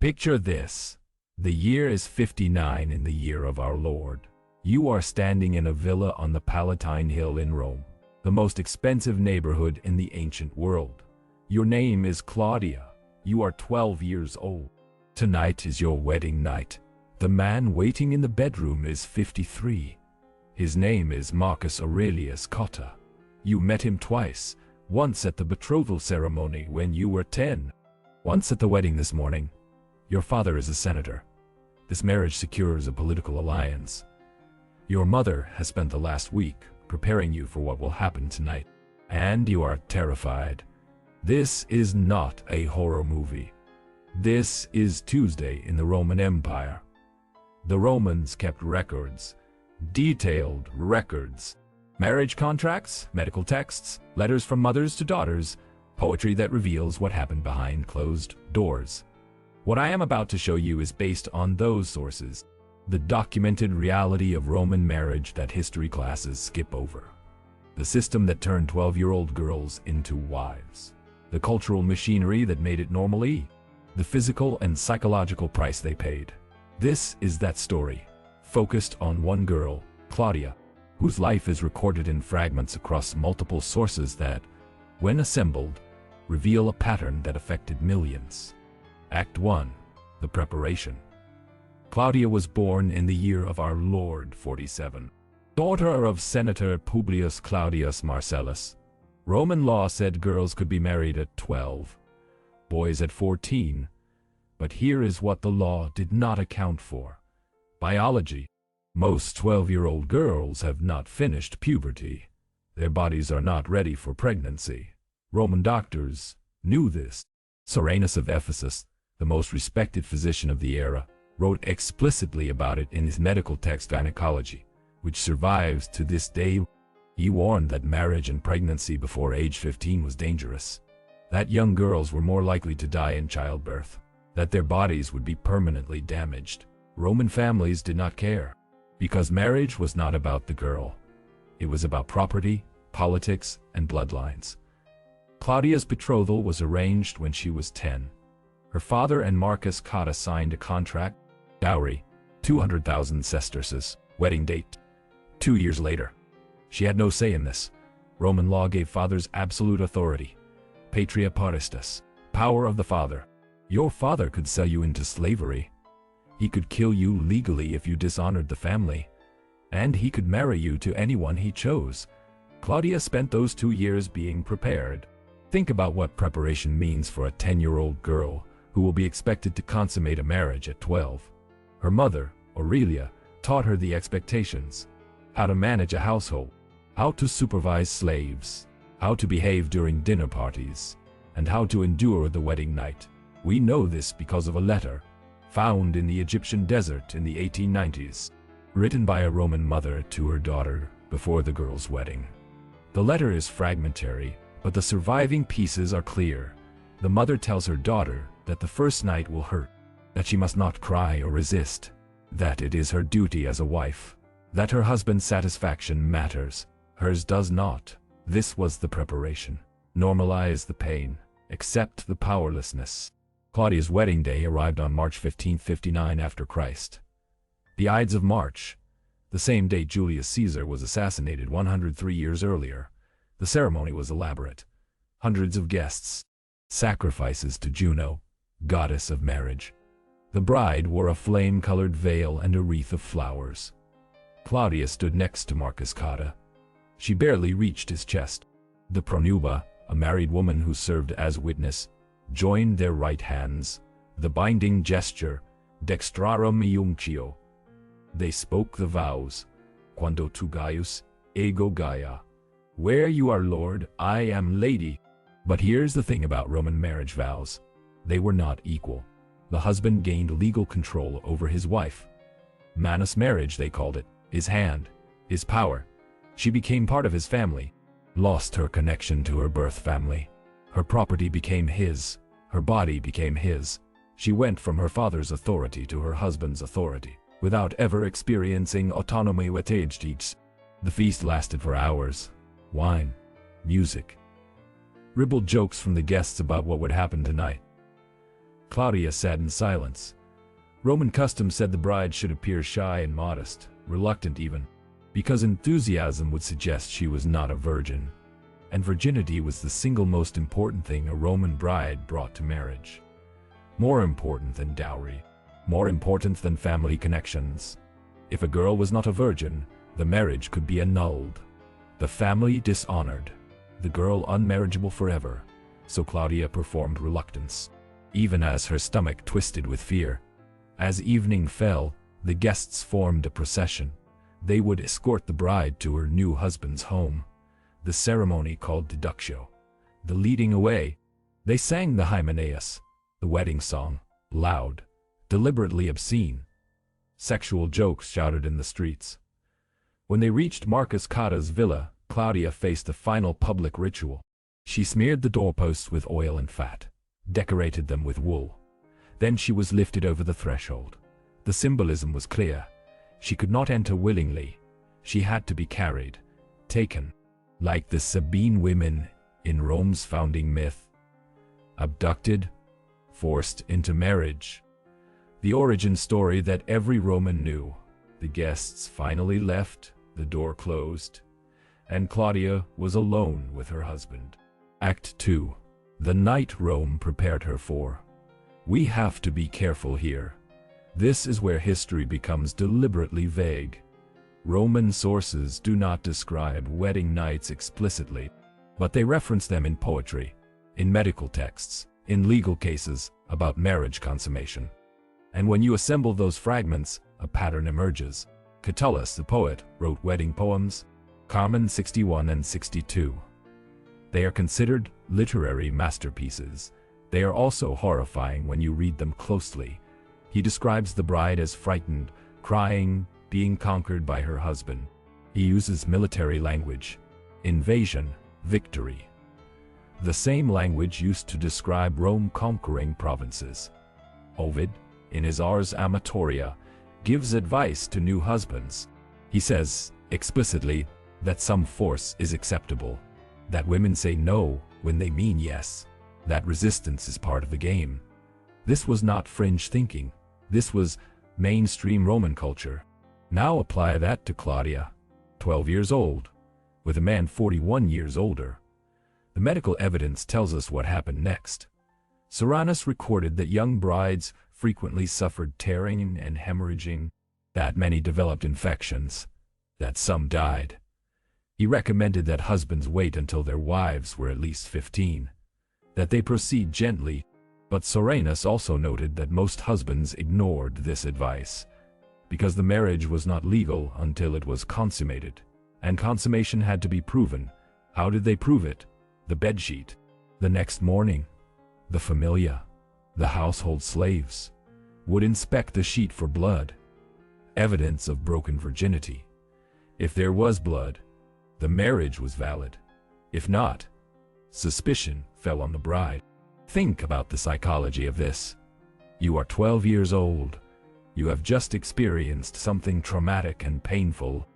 Picture this. The year is 59 in the year of our Lord. You are standing in a villa on the Palatine Hill in Rome, the most expensive neighborhood in the ancient world. Your name is Claudia. You are 12 years old. Tonight is your wedding night. The man waiting in the bedroom is 53. His name is Marcus Aurelius Cotta. You met him twice, once at the betrothal ceremony when you were 10, once at the wedding this morning. Your father is a senator. This marriage secures a political alliance. Your mother has spent the last week preparing you for what will happen tonight, and you are terrified. This is not a horror movie. This is Tuesday in the Roman Empire. The Romans kept records, detailed records. Marriage contracts, medical texts, letters from mothers to daughters, poetry that reveals what happened behind closed doors. What I am about to show you is based on those sources, the documented reality of Roman marriage that history classes skip over. The system that turned 12-year-old girls into wives. The cultural machinery that made it normally. The physical and psychological price they paid. This is that story, focused on one girl, Claudia, whose life is recorded in fragments across multiple sources that, when assembled, reveal a pattern that affected millions. Act 1. The Preparation. Claudia was born in the year of our Lord 47. Daughter of Senator Publius Claudius Marcellus. Roman law said girls could be married at 12, boys at 14. But here is what the law did not account for. Biology. Most 12-year-old girls have not finished puberty. Their bodies are not ready for pregnancy. Roman doctors knew this. Soranus of Ephesus, the most respected physician of the era, wrote explicitly about it in his medical text Gynecology, which survives to this day. He warned that marriage and pregnancy before age 15 was dangerous, that young girls were more likely to die in childbirth, that their bodies would be permanently damaged. Roman families did not care, because marriage was not about the girl. It was about property, politics, and bloodlines. Claudia's betrothal was arranged when she was 10. Her father and Marcus Cotta signed a contract. Dowry, 200,000 sesterces. Wedding date, 2 years later. She had no say in this. Roman law gave fathers absolute authority. Patria potestas, power of the father. Your father could sell you into slavery. He could kill you legally if you dishonored the family. And he could marry you to anyone he chose. Claudia spent those 2 years being prepared. Think about what preparation means for a 10-year-old girl who will be expected to consummate a marriage at 12. Her mother, Aurelia, taught her the expectations, how to manage a household, how to supervise slaves, how to behave during dinner parties, and how to endure the wedding night. We know this because of a letter found in the Egyptian desert in the 1890s, written by a Roman mother to her daughter before the girl's wedding. The letter is fragmentary, but the surviving pieces are clear. The mother tells her daughter that the first night will hurt, that she must not cry or resist, that it is her duty as a wife, that her husband's satisfaction matters, hers does not. This was the preparation. Normalize the pain, accept the powerlessness. Claudia's wedding day arrived on March 15, 59 after Christ. The Ides of March, the same day Julius Caesar was assassinated 103 years earlier. The ceremony was elaborate. Hundreds of guests. Sacrifices to Juno, goddess of marriage. The bride wore a flame-colored veil and a wreath of flowers. Claudia stood next to Marcus Cotta. She barely reached his chest. The pronuba, a married woman who served as witness, joined their right hands. The binding gesture, dextrarum iunctio. They spoke the vows. Quando tu Gaius, ego Gaia. Where you are Lord, I am Lady. But here's the thing about Roman marriage vows. They were not equal. The husband gained legal control over his wife. Manus marriage, they called it. His hand, his power. She became part of his family. Lost her connection to her birth family. Her property became his. Her body became his. She went from her father's authority to her husband's authority, without ever experiencing autonomy with age. The feast lasted for hours. Wine, music, ribald jokes from the guests about what would happen tonight. Claudia sat in silence. Roman custom said the bride should appear shy and modest, reluctant even, because enthusiasm would suggest she was not a virgin, and virginity was the single most important thing a Roman bride brought to marriage. More important than dowry, more important than family connections. If a girl was not a virgin, the marriage could be annulled, the family dishonored, the girl unmarriageable forever. So Claudia performed reluctance, even as her stomach twisted with fear. As evening fell, the guests formed a procession. They would escort the bride to her new husband's home. The ceremony called deductio, the leading away. They sang the Hymenaeus, the wedding song, loud, deliberately obscene. Sexual jokes shouted in the streets. When they reached Marcus Cotta's villa, Claudia faced the final public ritual. She smeared the doorposts with oil and fat, decorated them with wool. Then she was lifted over the threshold. The symbolism was clear. She could not enter willingly. She had to be carried, taken, like the Sabine women in Rome's founding myth. Abducted, forced into marriage. The origin story that every Roman knew. The guests finally left, the door closed, and Claudia was alone with her husband. Act 2. The night Rome prepared her for. We have to be careful here. This is where history becomes deliberately vague. Roman sources do not describe wedding nights explicitly, but they reference them in poetry, in medical texts, in legal cases about marriage consummation. And when you assemble those fragments, a pattern emerges. Catullus, the poet, wrote wedding poems, Carmen 61 and 62. They are considered literary masterpieces. They are also horrifying when you read them closely. He describes the bride as frightened, crying, being conquered by her husband. He uses military language, invasion, victory. The same language used to describe Rome conquering provinces. Ovid, in his Ars Amatoria, gives advice to new husbands. He says, explicitly, that some force is acceptable, that women say no when they mean yes, that resistance is part of the game. This was not fringe thinking. This was mainstream Roman culture. Now apply that to Claudia, 12 years old, with a man 41 years older. The medical evidence tells us what happened next. Serranus recorded that young brides frequently suffered tearing and hemorrhaging, that many developed infections, that some died. He recommended that husbands wait until their wives were at least 15, that they proceed gently, but Serranus also noted that most husbands ignored this advice, because the marriage was not legal until it was consummated, and consummation had to be proven. How did they prove it? The bedsheet. The next morning, the familia, the household slaves, would inspect the sheet for blood, evidence of broken virginity. If there was blood, the marriage was valid. If not, suspicion fell on the bride. Think about the psychology of this. You are 12 years old. You have just experienced something traumatic and painful,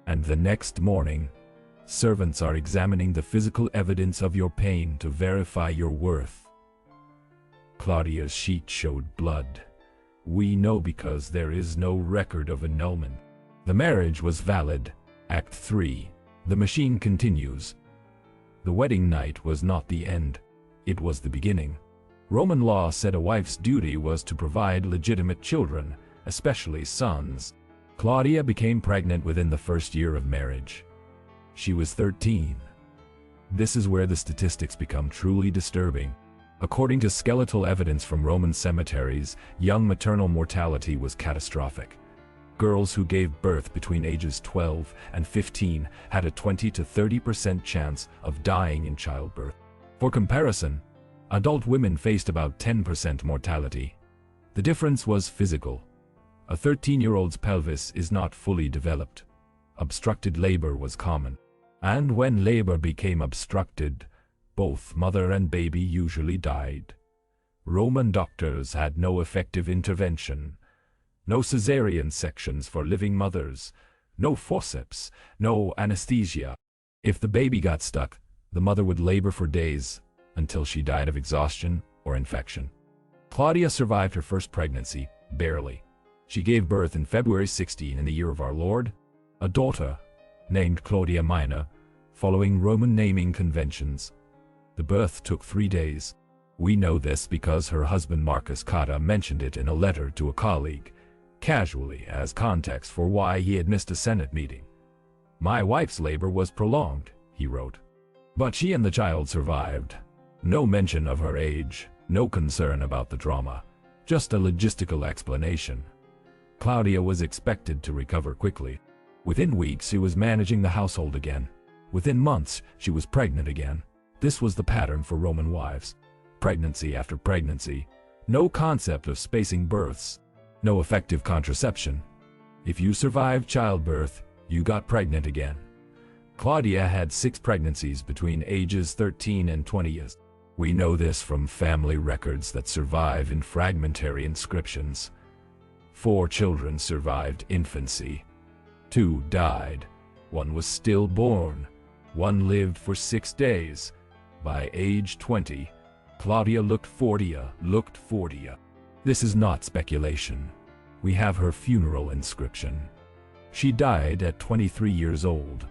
and the next morning, servants are examining the physical evidence of your pain to verify your worth. Claudia's sheet showed blood. We know because there is no record of annulment. The marriage was valid. Act 3. The machine continues. The wedding night was not the end. It was the beginning. Roman law said a wife's duty was to provide legitimate children, especially sons. Claudia became pregnant within the first year of marriage. She was 13. This is where the statistics become truly disturbing. According to skeletal evidence from Roman cemeteries, young maternal mortality was catastrophic. Girls who gave birth between ages 12 and 15 had a 20 to 30% chance of dying in childbirth. For comparison, adult women faced about 10% mortality. The difference was physical. A 13-year-old's pelvis is not fully developed. Obstructed labor was common. And when labor became obstructed, both mother and baby usually died. Roman doctors had no effective intervention. No cesarean sections for living mothers, no forceps, no anesthesia. If the baby got stuck, the mother would labor for days until she died of exhaustion or infection. Claudia survived her first pregnancy, barely. She gave birth in February 16 in the year of our Lord, a daughter, named Claudia Minor, following Roman naming conventions. The birth took 3 days. We know this because her husband Marcus Cotta mentioned it in a letter to a colleague, casually as context for why he had missed a Senate meeting. "My wife's labor was prolonged," he wrote. "But she and the child survived. No mention of her age, no concern about the trauma, just a logistical explanation." Claudia was expected to recover quickly. Within weeks, she was managing the household again. Within months, she was pregnant again. This was the pattern for Roman wives. Pregnancy after pregnancy. No concept of spacing births. No effective contraception. If you survived childbirth, you got pregnant again. Claudia had 6 pregnancies between ages 13 and 20 years. We know this from family records that survive in fragmentary inscriptions. 4 children survived infancy. 2 died. 1 was stillborn. 1 lived for 6 days. By age 20, Claudia looked 40. This is not speculation. We have her funeral inscription. She died at 23 years old.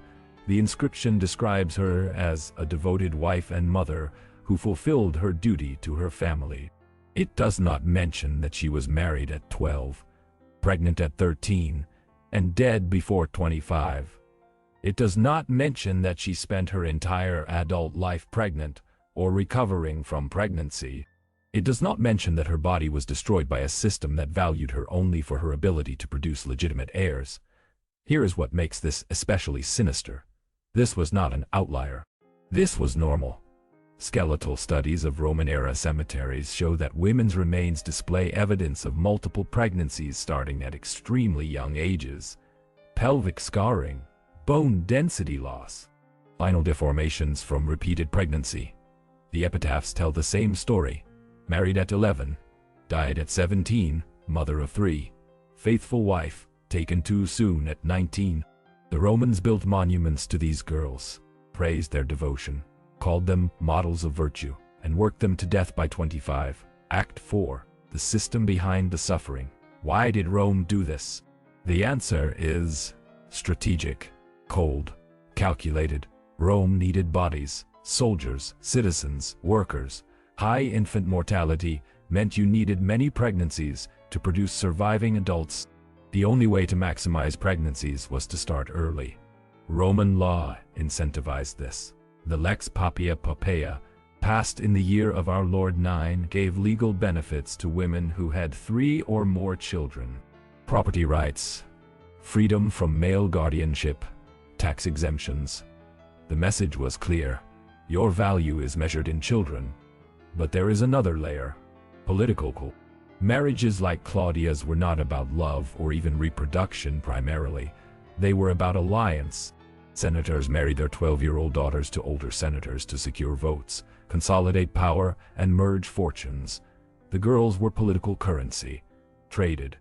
The inscription describes her as a devoted wife and mother who fulfilled her duty to her family. It does not mention that she was married at 12, pregnant at 13, and dead before 25. It does not mention that she spent her entire adult life pregnant or recovering from pregnancy. It does not mention that her body was destroyed by a system that valued her only for her ability to produce legitimate heirs. Here is what makes this especially sinister. This was not an outlier. This was normal. Skeletal studies of Roman-era cemeteries show that women's remains display evidence of multiple pregnancies starting at extremely young ages. Pelvic scarring, bone density loss, spinal deformations from repeated pregnancy. The epitaphs tell the same story. Married at 11, died at 17, mother of 3, faithful wife, taken too soon at 19. The Romans built monuments to these girls, praised their devotion, called them models of virtue, and worked them to death by 25. Act 4. The system behind the suffering. Why did Rome do this? The answer is strategic, cold, calculated. Rome needed bodies, soldiers, citizens, workers. High infant mortality meant you needed many pregnancies to produce surviving adults. The only way to maximize pregnancies was to start early. Roman law incentivized this. The Lex Papia Poppaea, passed in the year of our Lord 9, gave legal benefits to women who had 3 or more children. Property rights, freedom from male guardianship, tax exemptions. The message was clear. Your value is measured in children. But there is another layer. Political. Marriages like Claudia's were not about love or even reproduction primarily. They were about alliance. Senators married their 12-year-old daughters to older senators to secure votes, consolidate power, and merge fortunes. The girls were political currency, traded,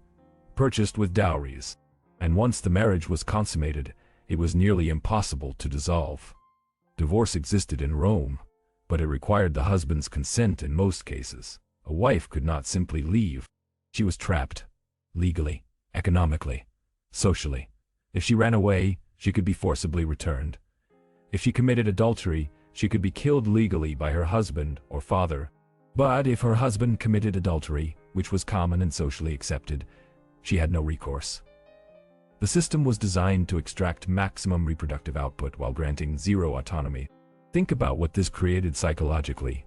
purchased with dowries. And once the marriage was consummated, it was nearly impossible to dissolve. Divorce existed in Rome, but it required the husband's consent in most cases. A wife could not simply leave. She was trapped, legally, economically, socially. If she ran away, she could be forcibly returned. If she committed adultery, she could be killed legally by her husband or father. But if her husband committed adultery, which was common and socially accepted, she had no recourse. The system was designed to extract maximum reproductive output while granting zero autonomy. Think about what this created psychologically.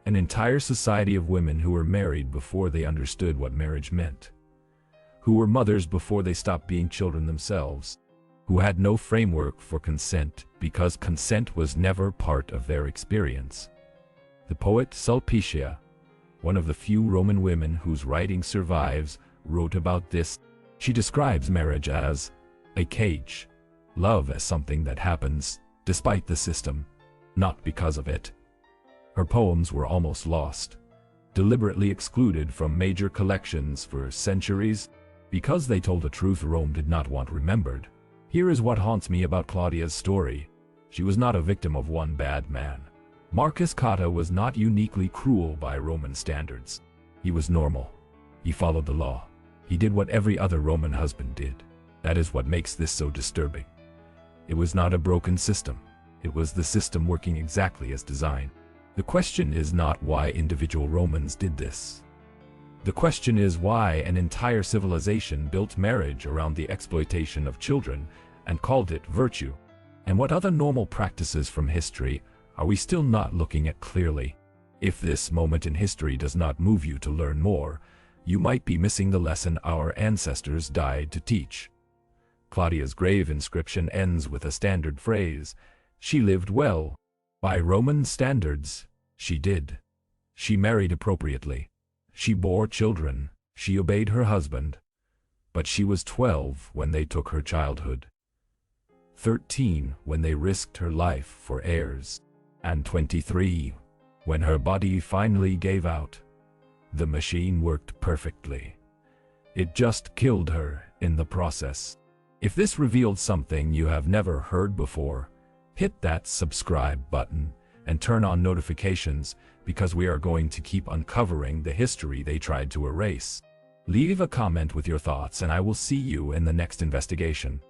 An entire society of women who were married before they understood what marriage meant, who were mothers before they stopped being children themselves, who had no framework for consent because consent was never part of their experience. The poet Sulpicia, one of the few Roman women whose writing survives, wrote about this. She describes marriage as a cage, love as something that happens despite the system, not because of it. Her poems were almost lost, deliberately excluded from major collections for centuries, because they told a truth Rome did not want remembered. Here is what haunts me about Claudia's story. She was not a victim of one bad man. Marcus Cotta was not uniquely cruel by Roman standards. He was normal. He followed the law. He did what every other Roman husband did. That is what makes this so disturbing. It was not a broken system. It was the system working exactly as designed. The question is not why individual Romans did this. The question is why an entire civilization built marriage around the exploitation of children and called it virtue. And what other normal practices from history are we still not looking at clearly? If this moment in history does not move you to learn more, you might be missing the lesson our ancestors died to teach. Claudia's grave inscription ends with a standard phrase: she lived well. By Roman standards, she did. She married appropriately. She bore children. She obeyed her husband. But she was 12 when they took her childhood, 13 when they risked her life for heirs, and 23 when her body finally gave out. The machine worked perfectly. It just killed her in the process. If this revealed something you have never heard before, hit that subscribe button and turn on notifications, because we are going to keep uncovering the history they tried to erase. Leave a comment with your thoughts and I will see you in the next investigation.